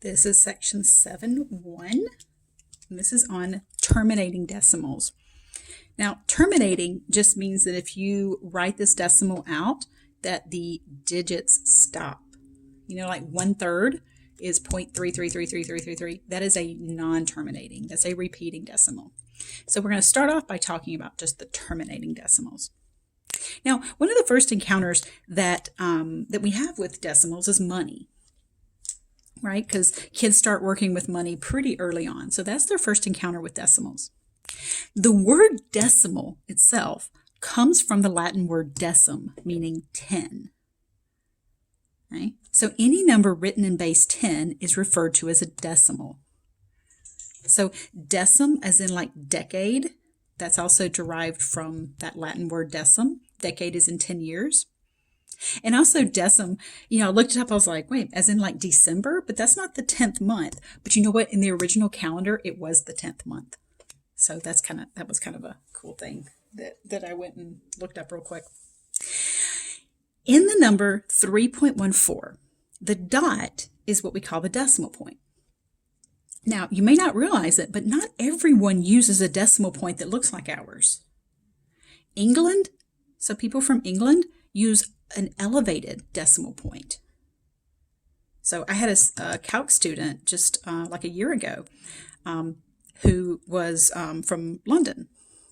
This is section 7.1, and this is on terminating decimals. Now, terminating just means that if you write this decimal out, that the digits stop. You know, like 1/3 is 0.33333333. That is a non-terminating. That's a repeating decimal. So we're going to start off by talking about just the terminating decimals. Now, one of the first encounters that we have with decimals is money, right? Because kids start working with money pretty early on. So that's their first encounter with decimals. The word decimal itself comes from the Latin word decim, meaning 10. Right? So any number written in base 10 is referred to as a decimal. So decim, as in like decade, that's also derived from that Latin word decim. Decade is in 10 years. And also decim, I looked it up, I was like, wait, as in like December? But that's not the 10th month. But you know what? In the original calendar, it was the 10th month. So that was kind of a cool thing that I went and looked up real quick. In the number 3.14, the dot is what we call the decimal point. Now, you may not realize it, but not everyone uses a decimal point that looks like ours. England, so people from England use an elevated decimal point. So I had a calc student just like a year ago who was from London,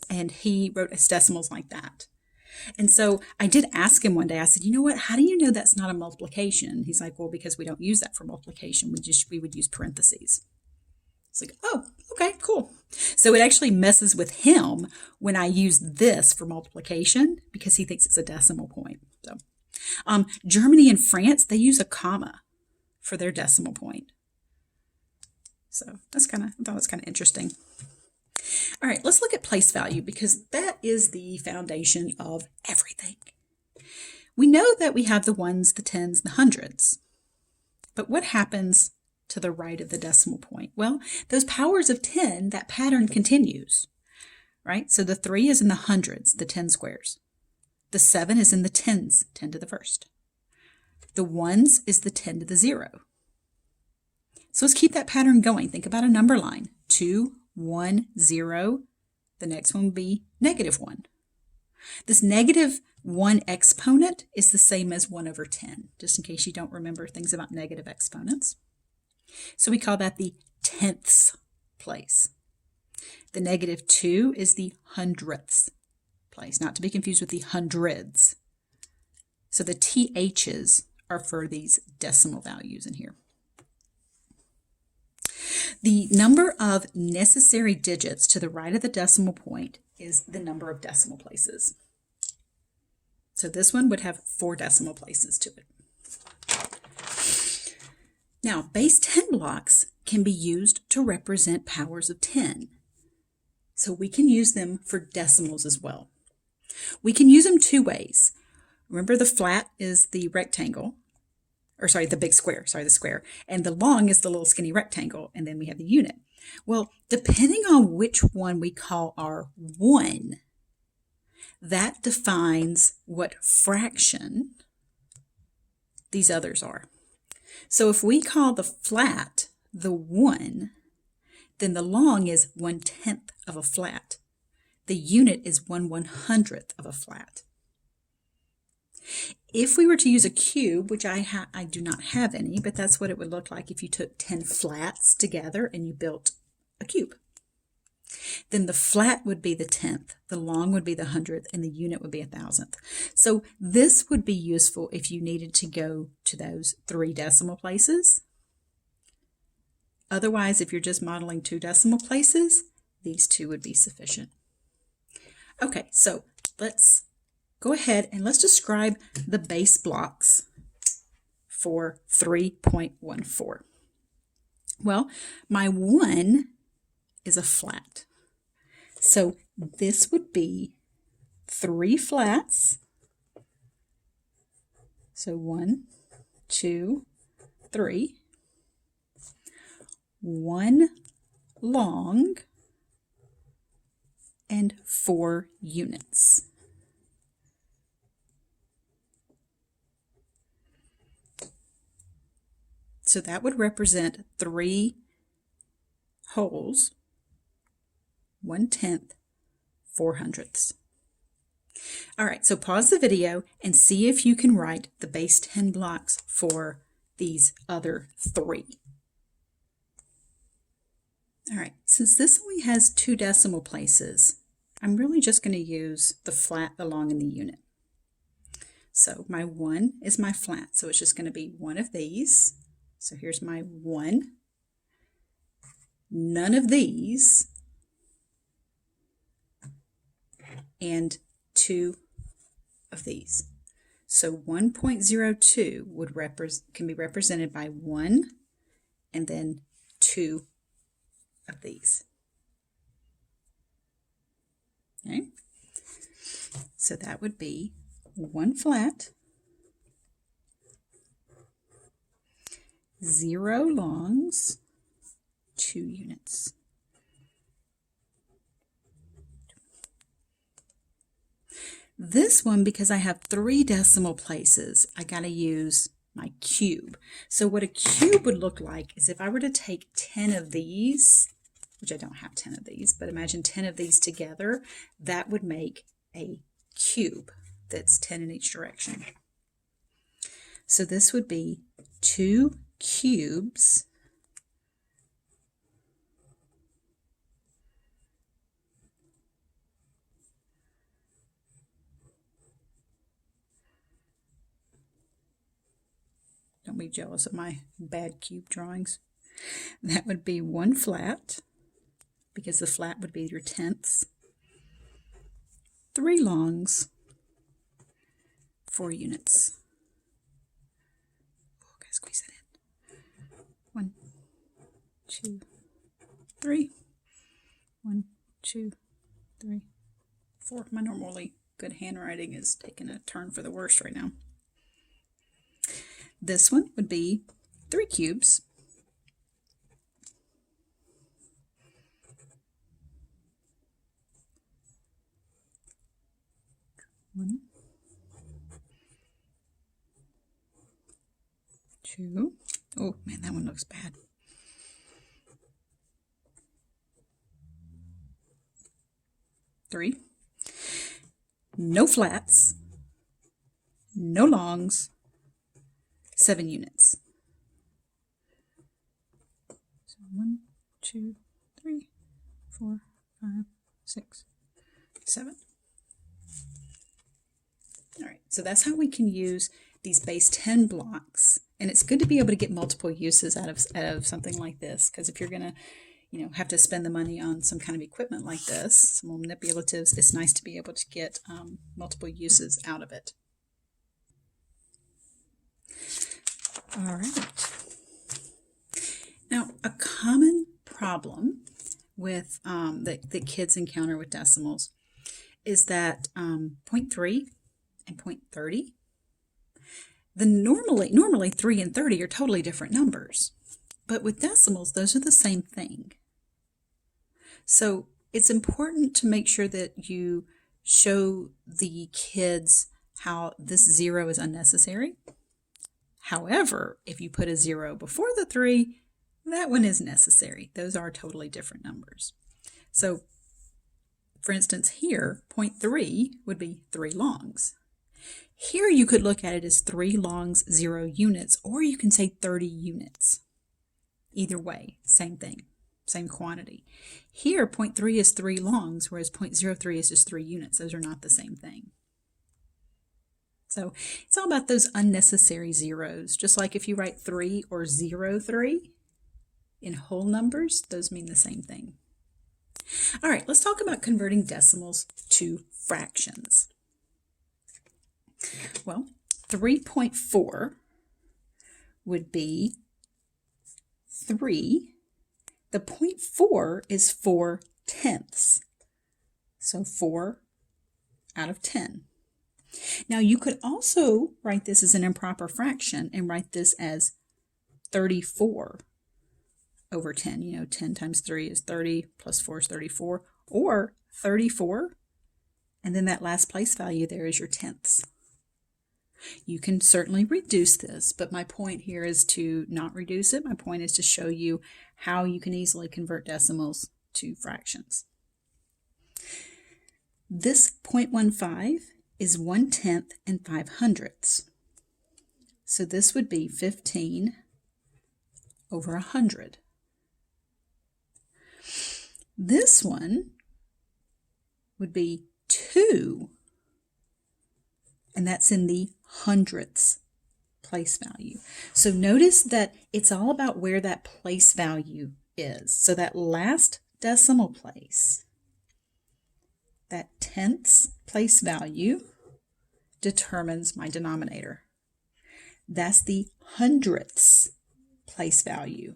and he wrote his decimals like that. And so I did ask him one day, I said, you know what, how do you know that's not a multiplication? He's like, well, because we don't use that for multiplication. We would use parentheses. It's like, oh, okay, cool. So it actually messes with him when I use this for multiplication because he thinks it's a decimal point. So Germany and France, they use a comma for their decimal point. So I thought it was kind of interesting. All right, let's look at place value because that is the foundation of everything. We know that we have the ones, the tens, the hundreds. But what happens to the right of the decimal point? Well, those powers of 10, that pattern continues, right? So the 3 is in the hundreds, the 10 squares. The 7 is in the tens, 10 to the first. The ones is the 10 to the 0. So let's keep that pattern going. Think about a number line. 2, 1, 0. The next one would be -1. This -1 exponent is the same as 1 over 10, just in case you don't remember things about negative exponents. So we call that the tenths place. The -2 is the hundredths place, not to be confused with the hundreds. So the THs are for these decimal values in here. The number of necessary digits to the right of the decimal point is the number of decimal places. So this one would have 4 decimal places to it. Now, base 10 blocks can be used to represent powers of 10. So we can use them for decimals as well. We can use them 2 ways. Remember, the flat is the rectangle, the big square, the square, and the long is the little skinny rectangle, and then we have the unit. Well, depending on which one we call our 1, that defines what fraction these others are. So if we call the flat the 1, then the long is 1/10 of a flat. The unit is 1/100th of a flat. If we were to use a cube, which I do not have any, but that's what it would look like if you took 10 flats together and you built a cube. Then the flat would be the 10th, the long would be the 100th, and the unit would be 1,000th. So this would be useful if you needed to go to those 3 decimal places. Otherwise, if you're just modeling 2 decimal places, these 2 would be sufficient. Okay, so let's go ahead and let's describe the base blocks for 3.14. Well, my 1 is a flat. So this would be 3 flats. So 1, 2, 3. 1 long and 4 units. So that would represent 3 wholes, 1/10, 4/100. All right, so pause the video and see if you can write the base 10 blocks for these other 3. All right, since this only has 2 decimal places, I'm really just going to use the flat, the long, and the unit. So my 1 is my flat, so it's just going to be one of these. So here's my 1. None of these, and 2 of these. So 1.02 can be represented by 1 and then 2 of these. Okay, so that would be 1 flat, 0 longs, 2 units. This one, because I have 3 decimal places, I got to use my cube. So what a cube would look like is if I were to take 10 of these, which I don't have 10 of these, but imagine 10 of these together, that would make a cube that's 10 in each direction. So this would be 2 cubes Don't be jealous of my bad cube drawings. That would be 1 flat, because the flat would be your tenths, 3 longs, 4 units. Oh, gotta squeeze it in. 1, 2, 3. 1, 2, 3, 4. My normally good handwriting is taking a turn for the worse right now. This one would be 3 cubes. One, 2. Oh man, that one looks bad. 3. No flats, no longs, 7 units. So 1, 2, 3, 4, 5, 6, 7. All right, so that's how we can use these base 10 blocks. And it's good to be able to get multiple uses out of something like this, because if you're going to have to spend the money on some kind of equipment like this, some more manipulatives, it's nice to be able to get multiple uses out of it. All right. Now, a common problem with that kids encounter with decimals is that 0.3 and 0.30, normally 3 and 30 are totally different numbers, but with decimals, those are the same thing. So it's important to make sure that you show the kids how this 0 is unnecessary. However, if you put a 0 before the 3, that one is necessary. Those are totally different numbers. So, for instance, here, 0.3 would be 3 longs. Here you could look at it as 3 longs, 0 units, or you can say 30 units. Either way, same thing, same quantity. Here, 0.3 is 3 longs, whereas 0.03 is just 3 units. Those are not the same thing. So it's all about those unnecessary zeros. Just like if you write 3 or 03 in whole numbers, those mean the same thing. All right, let's talk about converting decimals to fractions. Well, 3.4 would be 3. The 0.4 is 4/10. So 4 out of 10. Now you could also write this as an improper fraction and write this as 34 over 10. 10 times 3 is 30, plus 4 is 34, or 34, and then that last place value there is your tenths. You can certainly reduce this, but my point here is to not reduce it. My point is to show you how you can easily convert decimals to fractions. This 0.15 is 1/10 and 5/100. So this would be 15 over 100. This one would be 2, and that's in the hundredths place value. So notice that it's all about where that place value is. So that last decimal place, that tenths place value, determines my denominator. That's the hundredths place value.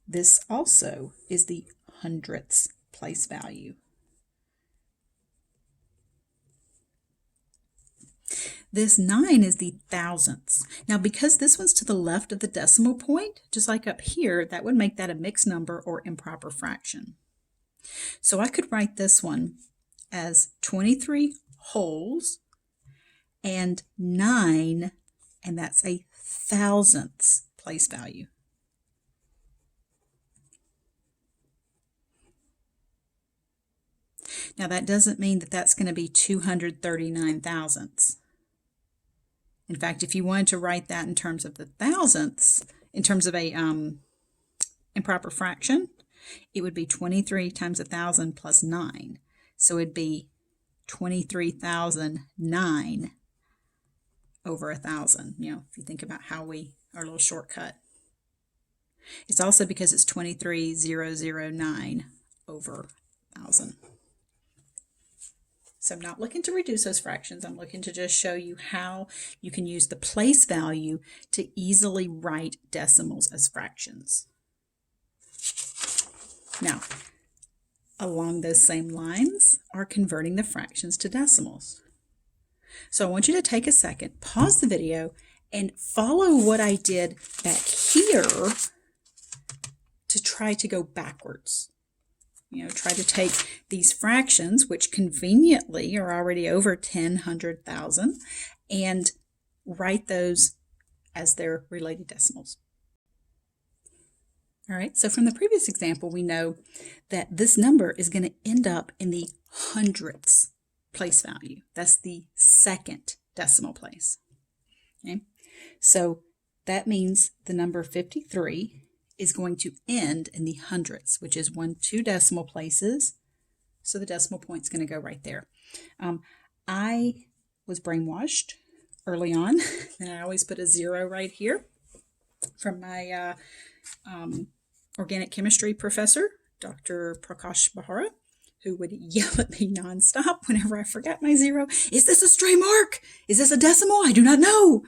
This also is the hundredths place value. This 9 is the thousandths. Now, because this one's to the left of the decimal point, just like up here, that would make that a mixed number or improper fraction. So I could write this one as 23 wholes and 9, and that's a thousandths place value. Now, that doesn't mean that that's going to be 239 thousandths. In fact, if you wanted to write that in terms of the thousandths, in terms of a improper fraction, it would be 23 times 1,000 plus 9. So it'd be 23,009 over 1,000. You know, if you think about how our little shortcut. It's also because it's 23,009 over 1,000. So I'm not looking to reduce those fractions. I'm looking to just show you how you can use the place value to easily write decimals as fractions. Now, along those same lines are converting the fractions to decimals. So I want you to take a second, pause the video, and follow what I did back here to try to go backwards. You know, try to take these fractions, which conveniently are already over 10, 100,000, and write those as their related decimals. All right, so from the previous example, we know that this number is going to end up in the hundredths place value. That's the second decimal place. Okay, so that means the number 53 is going to end in the hundredths, which is 2 decimal places. So the decimal point is going to go right there. I was brainwashed early on, and I always put a 0 right here from my organic chemistry professor, Dr. Prakash Bahara, who would yell at me nonstop whenever I forgot my 0. Is this a stray mark? Is this a decimal? I do not know.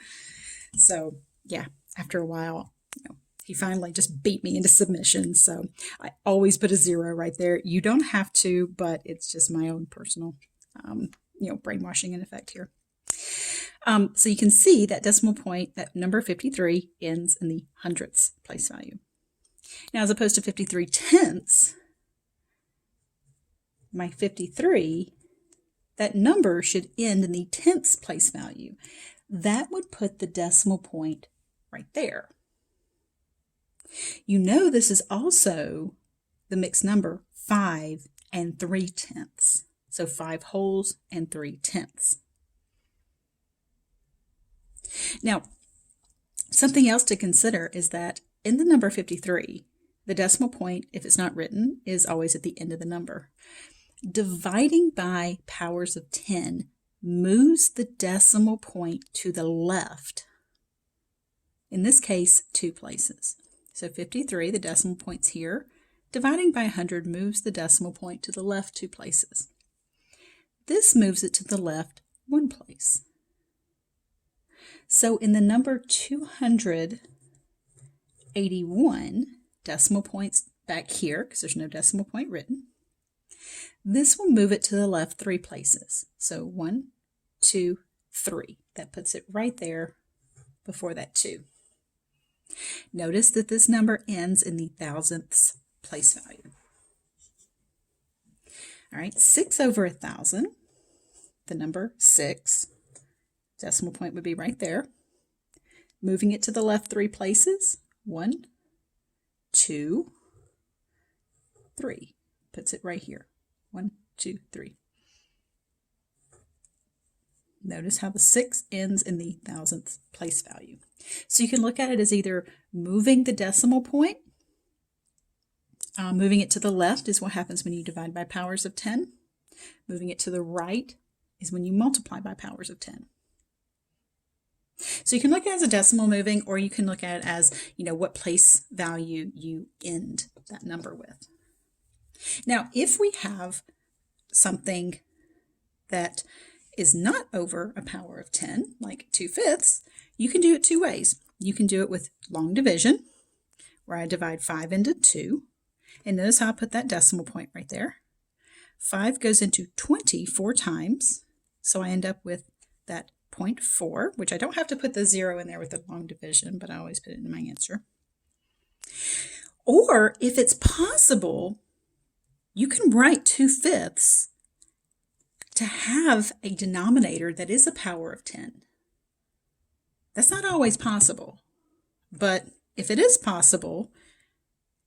So yeah, after a while, he finally just beat me into submission. So I always put a 0 right there. You don't have to, but it's just my own personal, brainwashing in effect here. So you can see that decimal point, that number 53, ends in the hundredths place value. Now, as opposed to 53 tenths, my 53, that number should end in the tenths place value. That would put the decimal point right there. You know this is also the mixed number 5 and 3/10. So 5 wholes and 3/10. Now, something else to consider is that in the number 53, the decimal point, if it's not written, is always at the end of the number. Dividing by powers of 10 moves the decimal point to the left. In this case, 2 places. So 53, the decimal point's here. Dividing by 100 moves the decimal point to the left 2 places. This moves it to the left 1 place. So in the number 281, decimal points back here, because there's no decimal point written, this will move it to the left 3 places. So 1, 2, 3. That puts it right there before that 2. Notice that this number ends in the thousandths place value. All right, 6 over 1,000 the number 6. Decimal point would be right there. Moving it to the left 3 places. 1, 2, 3. Puts it right here. 1, 2, 3. Notice how the 6 ends in the thousandth place value. So you can look at it as either moving the decimal point. Moving it to the left is what happens when you divide by powers of 10. Moving it to the right is when you multiply by powers of 10. So you can look at it as a decimal moving, or you can look at it as, what place value you end that number with. Now, if we have something that is not over a power of 10, like 2/5, you can do it 2 ways. You can do it with long division, where I divide 5 into 2. And notice how I put that decimal point right there. 5 goes into 20 4 times, so I end up with that 0.4, which I don't have to put the 0 in there with the long division, but I always put it in my answer. Or if it's possible, you can write 2/5 to have a denominator that is a power of 10. That's not always possible, but if it is possible,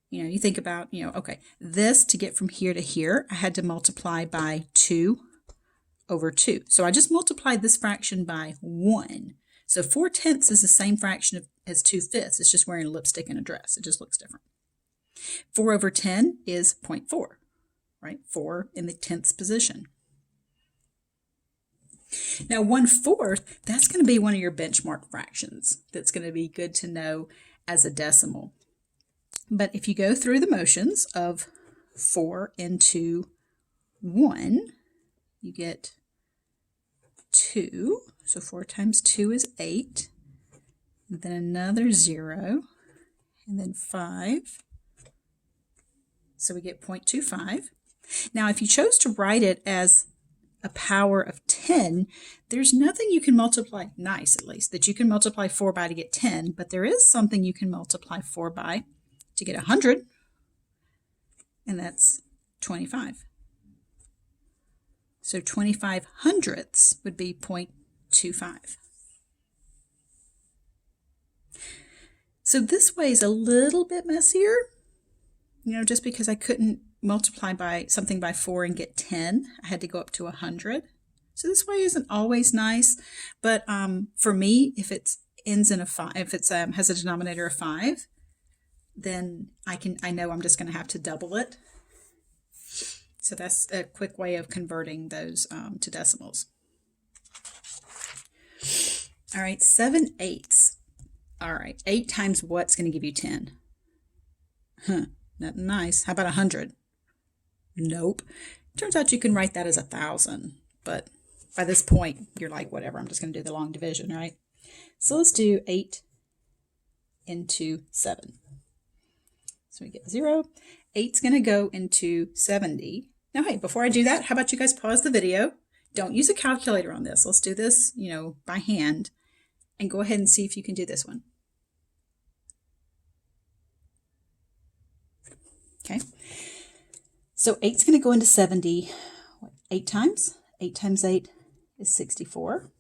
you think about, okay, this to get from here to here, I had to multiply by 2 over 2. So I just multiplied this fraction by 1. So 4/10 is the same fraction as 2/5. It's just wearing a lipstick and a dress. It just looks different. 4 over 10 is 0.4, right? 4 in the 10th position. Now 1/4, that's going to be one of your benchmark fractions. That's going to be good to know as a decimal. But if you go through the motions of 4 into 1, you get 2. So 4 times 2 is 8. And then another 0. And then 5. So we get 0.25. Now if you chose to write it as a power of 10, there's nothing you can multiply, nice at least, that you can multiply 4 by to get 10, but there is something you can multiply 4 by to get 100, and that's 25. So 25 hundredths would be 0.25. So this way is a little bit messier, just because I couldn't multiply by something by 4 and get 10. I had to go up to 100. So this way isn't always nice, but for me, if it ends in a 5, if it has a denominator of 5, then I know I'm just going to have to double it. So that's a quick way of converting those to decimals. All right, 7/8. All right, 8 times what's going to give you 10? Nothing nice. How about 100? Nope. Turns out you can write that as 1,000, but by this point, you're like, whatever, I'm just going to do the long division, right? So let's do 8 into 7. So we get 0. 8's going to go into 70. Now, hey, before I do that, how about you guys pause the video? Don't use a calculator on this. Let's do this, by hand, and go ahead and see if you can do this one. Okay. So 8's going to go into 70, 8 times? 8 times 8 is 64.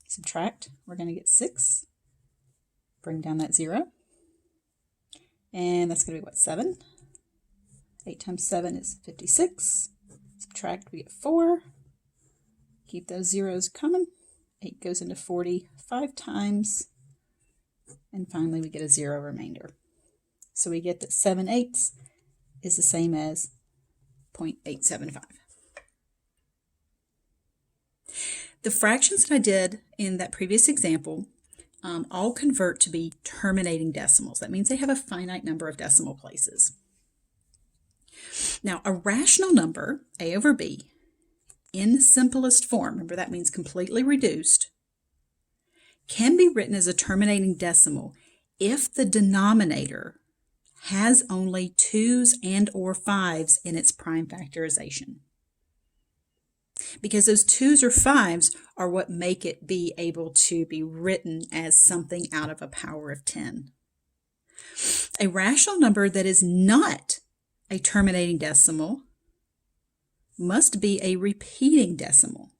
Subtract, we're going to get 6. Bring down that 0. And that's going to be 7? 8 times 7 is 56. Subtract, we get 4. Keep those zeros coming. 8 goes into 40 5 times. And finally, we get a 0 remainder. So we get that 7/8 is the same as 0.875. The fractions that I did in that previous example all convert to be terminating decimals. That means they have a finite number of decimal places. Now, a rational number, a over b, in simplest form, remember that means completely reduced, can be written as a terminating decimal if the denominator has only 2's and or 5's in its prime factorization. Because those 2's or 5's are what make it be able to be written as something out of a power of 10. A rational number that is not a terminating decimal must be a repeating decimal.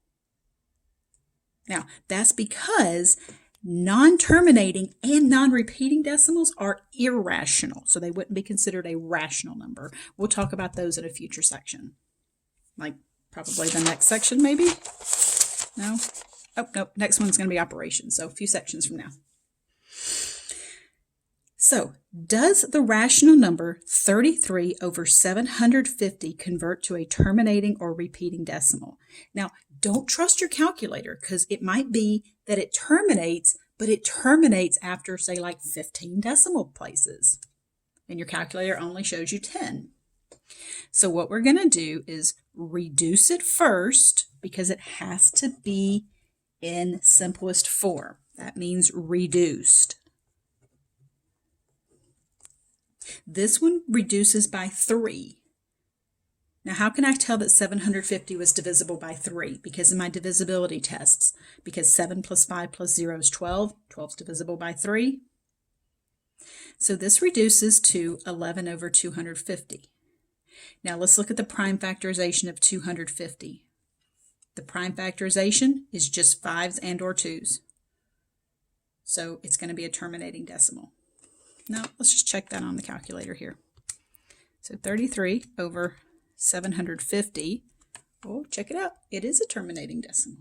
Now, that's because non-terminating and non-repeating decimals are irrational, so they wouldn't be considered a rational number. We'll talk about those in a future section, like probably the next section, maybe? No? Oh, no, next one's going to be operations, so a few sections from now. So, does the rational number 33 over 750 convert to a terminating or repeating decimal? Now, don't trust your calculator, because it might be that it terminates, but it terminates after, say, like 15 decimal places, and your calculator only shows you 10. So what we're going to do is reduce it first, because it has to be in simplest form. That means reduced. This one reduces by 3. Now, how can I tell that 750 was divisible by 3? Because in my divisibility tests, because 7 plus 5 plus 0 is 12. 12 is divisible by 3. So this reduces to 11 over 250. Now, let's look at the prime factorization of 250. The prime factorization is just 5s and or 2s. So it's going to be a terminating decimal. Now, let's just check that on the calculator here. So 33 over 750. Oh, check it out. It is a terminating decimal.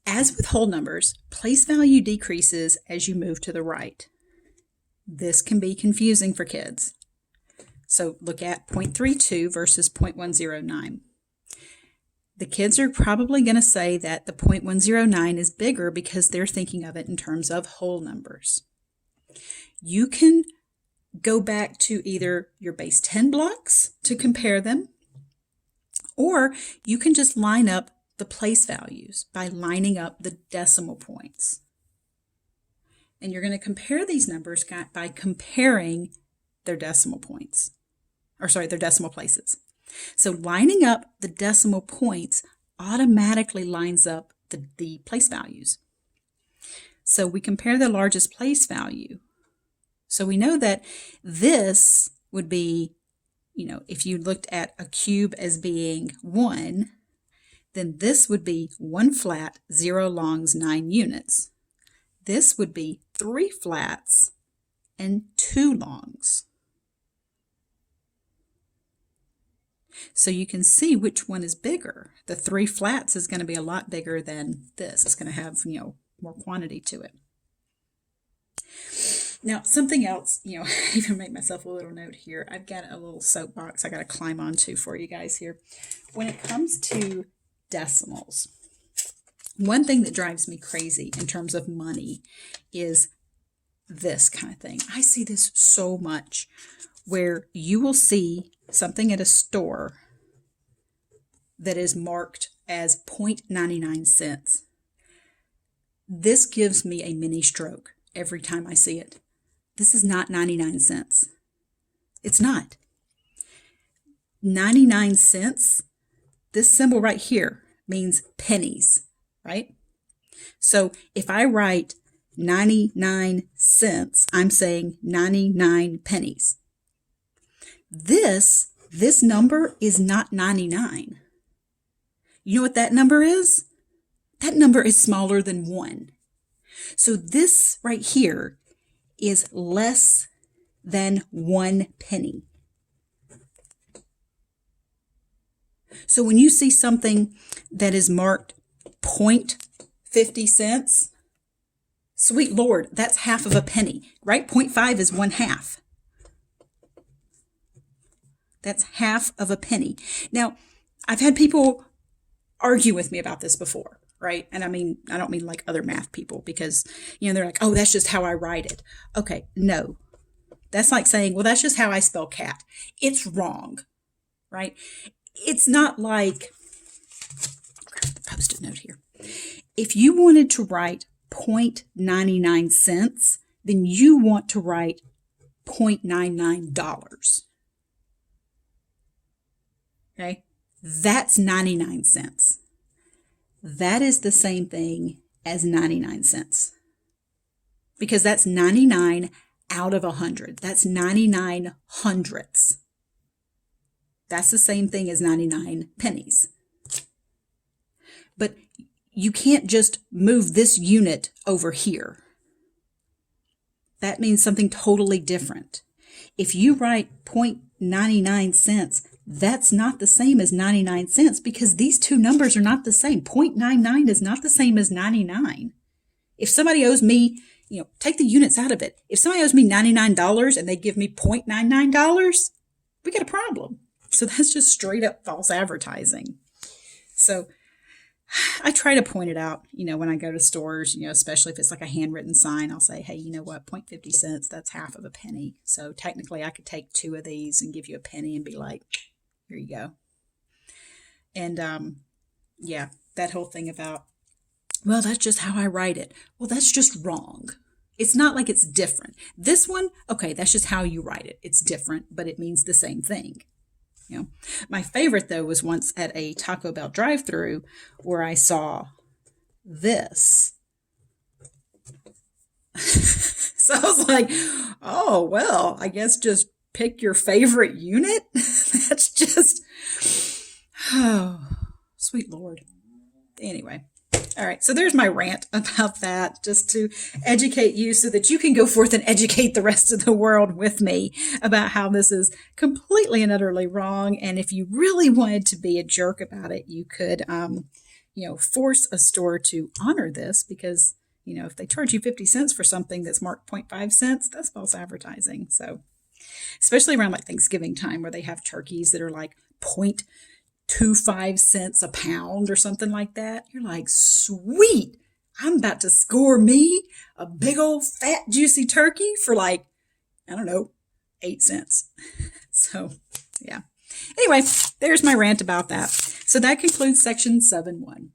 As with whole numbers, place value decreases as you move to the right. This can be confusing for kids. So look at 0.32 versus 0.109. The kids are probably going to say that the 0.109 is bigger because they're thinking of it in terms of whole numbers. You can go back to either your base 10 blocks to compare them, or you can just line up the place values by lining up the decimal points. And you're going to compare these numbers by comparing their decimal points, their decimal places. So lining up the decimal points automatically lines up the place values. So we compare the largest place value. So we know that this would be, if you looked at a cube as being 1, then this would be 1 flat, 0 longs, 9 units. This would be 3 flats and 2 longs. So you can see which one is bigger. The 3 flats is going to be a lot bigger than this. It's going to have, more quantity to it. Now, something else, I even made myself a little note here. I've got a little soapbox I got to climb onto for you guys here. When it comes to decimals, one thing that drives me crazy in terms of money is this kind of thing. I see this so much, where you will see something at a store that is marked as 0.99 cents. This gives me a mini stroke every time I see it. This is not 99 cents. It's not. 99 cents, this symbol right here means pennies, right? So if I write 99 cents, I'm saying 99 pennies. This number is not 99. You know what that number is? That number is smaller than 1. So this right here is less than 1 penny. So when you see something that is marked 0.50 cents, sweet Lord, that's half of a penny, right? 0.5 is 1/2. That's half of a penny. Now, I've had people argue with me about this before, right? And I don't mean like other math people, because, they're like, oh, that's just how I write it. Okay, no. That's like saying, well, that's just how I spell cat. It's wrong, right? It's not like, grab the Post-it note here. If you wanted to write 0.99 cents, then you want to write $0.99. Okay, that's 99 cents. That is the same thing as 99 cents, because that's 99 out of 100. That's 99 hundredths. That's the same thing as 99 pennies. but you can't just move this unit over here. That means something totally different. If you write 0.99 cents, that's not the same as 99 cents because these two numbers are not the same. 0.99 is not the same as 99. If somebody owes me, take the units out of it. If somebody owes me $99 and they give me $0.99, we got a problem. So that's just straight up false advertising. So I try to point it out, when I go to stores, especially if it's like a handwritten sign, I'll say, hey, you know what, 0.50 cents, that's half of a penny. So technically I could take 2 of these and give you a penny and be like, here you go. And yeah, that whole thing about, well, that's just how I write it. Well, that's just wrong. It's not like it's different. This one, okay, that's just how you write it. It's different, but it means the same thing. My favorite, though, was once at a Taco Bell drive-thru where I saw this. So I was like, oh, well, I guess just pick your favorite unit. That's just, oh, sweet Lord. Anyway. All right, so there's my rant about that, just to educate you so that you can go forth and educate the rest of the world with me about how this is completely and utterly wrong. And if you really wanted to be a jerk about it, you could, force a store to honor this because, if they charge you 50 cents for something that's marked 0.5 cents, that's false advertising. So especially around like Thanksgiving time where they have turkeys that are like 0.25 cents a pound or something like that. You're like, sweet, I'm about to score me a big old fat juicy turkey for like, I don't know, 8 cents. So yeah. Anyway, there's my rant about that. So that concludes section 7.1.